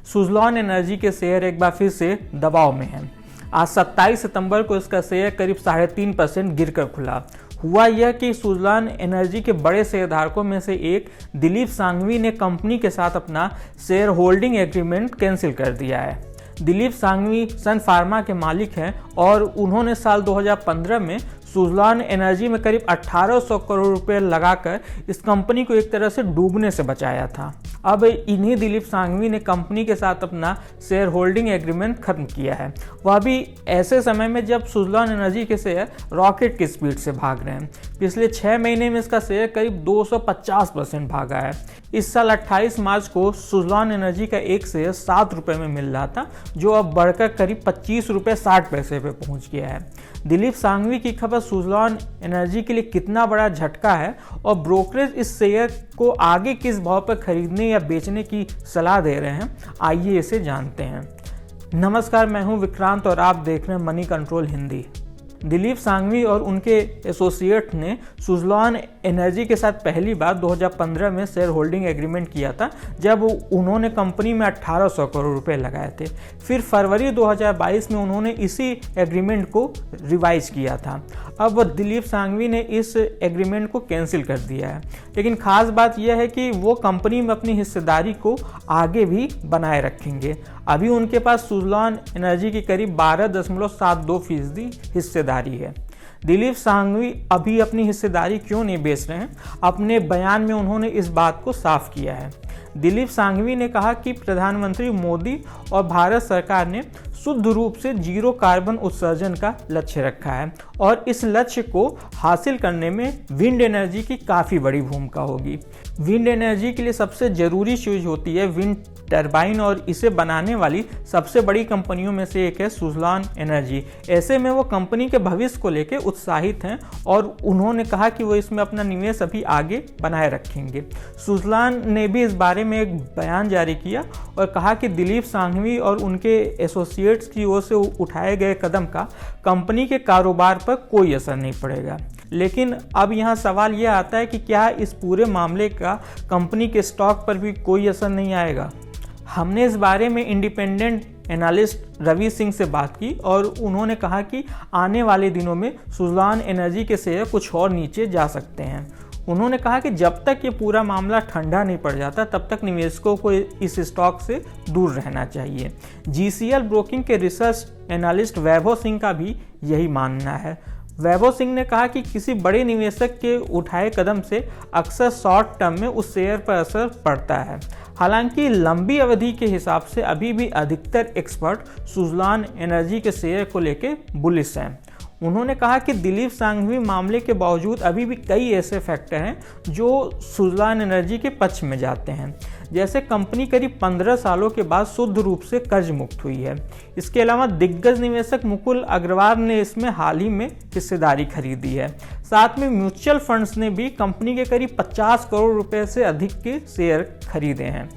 Suzlon energy के share एक बार फिर से दबाव में हैं। आज 27 सितंबर को इसका शेयर करीब 3.5% गिरकर खुला। हुआ यह कि सुज़लॉन एनर्जी के बड़े शेयरधारकों में से एक दिलीप सांघवी ने कंपनी के साथ अपना शेयर होल्डिंग एग्रीमेंट कैंसिल कर दिया है। दिलीप सांघवी सन फार्मा के मालिक हैं और उन्होंने साल 2015 में सुज़लॉन एनर्जी में करीब 1800 करोड़ रुपए लगाकर इस कंपनी को एक तरह से डूबने से बचाया था। अब इन्हीं दिलीप सांघवी ने कंपनी के साथ अपना शेयर होल्डिंग एग्रीमेंट खत्म किया है, वह भी ऐसे समय में जब सुज़लॉन एनर्जी के शेयर रॉकेट की स्पीड से भाग रहे हैं। पिछले 6 महीने में इसका शेयर करीब 250% भागा है। इस साल 28 मार्च को सुज़लॉन एनर्जी का एक शेयर 7 रुपये में मिल रहा था, जो अब बढ़कर करीब 25 रुपये 60 पैसे पे पहुंच गया है। दिलीप सांघवी की खबर सुज़लॉन एनर्जी के लिए कितना बड़ा झटका है और ब्रोकरेज इस शेयर को आगे किस भाव पर खरीदने या बेचने की सलाह दे रहे हैं, आइए इसे जानते हैं। नमस्कार, मैं हूं विक्रांत और आप देख रहे हैं मनी कंट्रोल हिंदी। दिलीप सांघवी और उनके एसोसिएट ने सुज़लॉन एनर्जी के साथ पहली बार 2015 में शेयर होल्डिंग एग्रीमेंट किया था, जब उन्होंने कंपनी में 1800 करोड़ रुपए लगाए थे। फिर फरवरी 2022 में उन्होंने इसी एग्रीमेंट को रिवाइज किया था। अब दिलीप सांघवी ने इस एग्रीमेंट को कैंसिल कर दिया है, लेकिन खास बात यह है कि वो कंपनी में अपनी हिस्सेदारी को आगे भी बनाए रखेंगे। अभी उनके पास सुज़लॉन एनर्जी की करीब 12.72% हिस्सेदारी है। दिलीप सांघवी अभी अपनी हिस्सेदारी क्यों नहीं बेच रहे हैं? अपने बयान में उन्होंने इस बात को साफ किया है। दिलीप सांघवी ने कहा कि प्रधानमंत्री मोदी और भारत सरकार ने शुद्ध रूप से जीरो कार्बन उत्सर्जन का लक्ष्य रखा है और इस लक्ष्य को हासिल करने में विंड एनर्जी की काफ़ी बड़ी भूमिका होगी। विंड एनर्जी के लिए सबसे ज़रूरी चीज़ होती है विंड टरबाइन, और इसे बनाने वाली सबसे बड़ी कंपनियों में से एक है सुज़लॉन एनर्जी। ऐसे में वो कंपनी के भविष्य को लेकर उत्साहित हैं और उन्होंने कहा कि वो इसमें अपना निवेश अभी आगे बनाए रखेंगे। सुज़लॉन ने भी इस बारे में एक बयान जारी किया और कहा कि दिलीप सांघवी और उनके एसोसिएट्स की ओर से उठाए गए कदम का कंपनी के कारोबार पर कोई असर नहीं पड़ेगा। लेकिन अब यहाँ सवाल यह आता है कि क्या इस पूरे मामले का कंपनी के स्टॉक पर भी कोई असर नहीं आएगा? हमने इस बारे में इंडिपेंडेंट एनालिस्ट रवि सिंह से बात की और उन्होंने कहा कि आने वाले दिनों में सुज़लॉन एनर्जी के शेयर कुछ और नीचे जा सकते हैं। उन्होंने कहा कि जब तक ये पूरा मामला ठंडा नहीं पड़ जाता तब तक निवेशकों को इस स्टॉक से दूर रहना चाहिए। GCL ब्रोकिंग के रिसर्च एनालिस्ट वैभव सिंह का भी यही मानना है। वैभव सिंह ने कहा कि किसी बड़े निवेशक के उठाए कदम से अक्सर शॉर्ट टर्म में उस शेयर पर असर पड़ता है। हालांकि लंबी अवधि के हिसाब से अभी भी अधिकतर एक्सपर्ट सुज़लॉन एनर्जी के शेयर को लेकर बुलिश हैं। उन्होंने कहा कि दिलीप सांघवी मामले के बावजूद अभी भी कई ऐसे फैक्टर हैं जो सुज़लॉन एनर्जी के पक्ष में जाते हैं, जैसे कंपनी करीब 15 सालों के बाद शुद्ध रूप से कर्ज मुक्त हुई है। इसके अलावा दिग्गज निवेशक मुकुल अग्रवाल ने इसमें हाल ही में हिस्सेदारी खरीदी है। साथ में म्यूचुअल फंड्स ने भी कंपनी के करीब 50 करोड़ रुपए से अधिक के शेयर खरीदे हैं।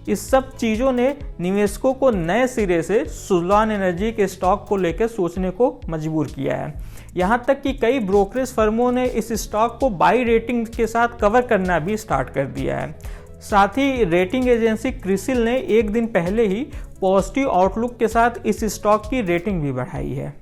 इस सब चीज़ों ने निवेशकों को नए सिरे से सुज़लॉन एनर्जी के स्टॉक को लेकर सोचने को मजबूर किया है। यहाँ तक कि कई ब्रोकरेज फर्मों ने इस स्टॉक को बाई रेटिंग के साथ कवर करना भी स्टार्ट कर दिया है। साथ ही रेटिंग एजेंसी क्रिसिल ने एक दिन पहले ही पॉजिटिव आउटलुक के साथ इस स्टॉक की रेटिंग भी बढ़ाई है।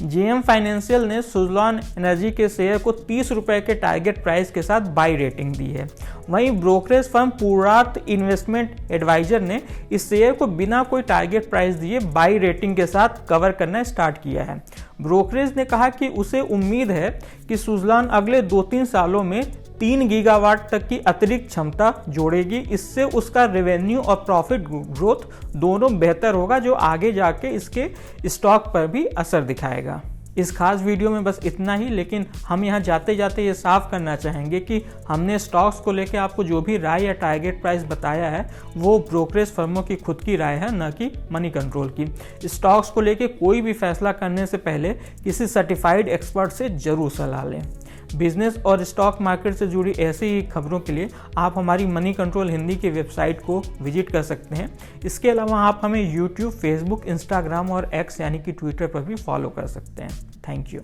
JM फाइनेंशियल ने सुज़लॉन एनर्जी के शेयर को 30 रुपये के टारगेट प्राइस के साथ बाई रेटिंग दी है। वहीं ब्रोकरेज फर्म पूर्वार्थ इन्वेस्टमेंट एडवाइजर ने इस शेयर को बिना कोई टारगेट प्राइस दिए बाई रेटिंग के साथ कवर करना स्टार्ट किया है। ब्रोकरेज ने कहा कि उसे उम्मीद है कि सुज़लॉन अगले 2-3 सालों में 3 गीगावाट तक की अतिरिक्त क्षमता जोड़ेगी। इससे उसका रेवेन्यू और प्रॉफिट ग्रोथ दोनों बेहतर होगा, जो आगे जाके इसके स्टॉक पर भी असर दिखाएगा। इस खास वीडियो में बस इतना ही, लेकिन हम यहाँ जाते जाते ये साफ करना चाहेंगे कि हमने स्टॉक्स को लेकर आपको जो भी राय या टारगेट प्राइस बताया है वो ब्रोकरेज फर्मों की खुद की राय है, न कि मनी कंट्रोल की। स्टॉक्स को लेकर कोई भी फैसला करने से पहले किसी सर्टिफाइड एक्सपर्ट से जरूर सलाह लें। बिजनेस और स्टॉक मार्केट से जुड़ी ऐसी ही खबरों के लिए आप हमारी मनी कंट्रोल हिंदी की वेबसाइट को विजिट कर सकते हैं। इसके अलावा आप हमें यूट्यूब, फेसबुक, इंस्टाग्राम और एक्स यानी कि ट्विटर पर भी फॉलो कर सकते हैं। Thank you.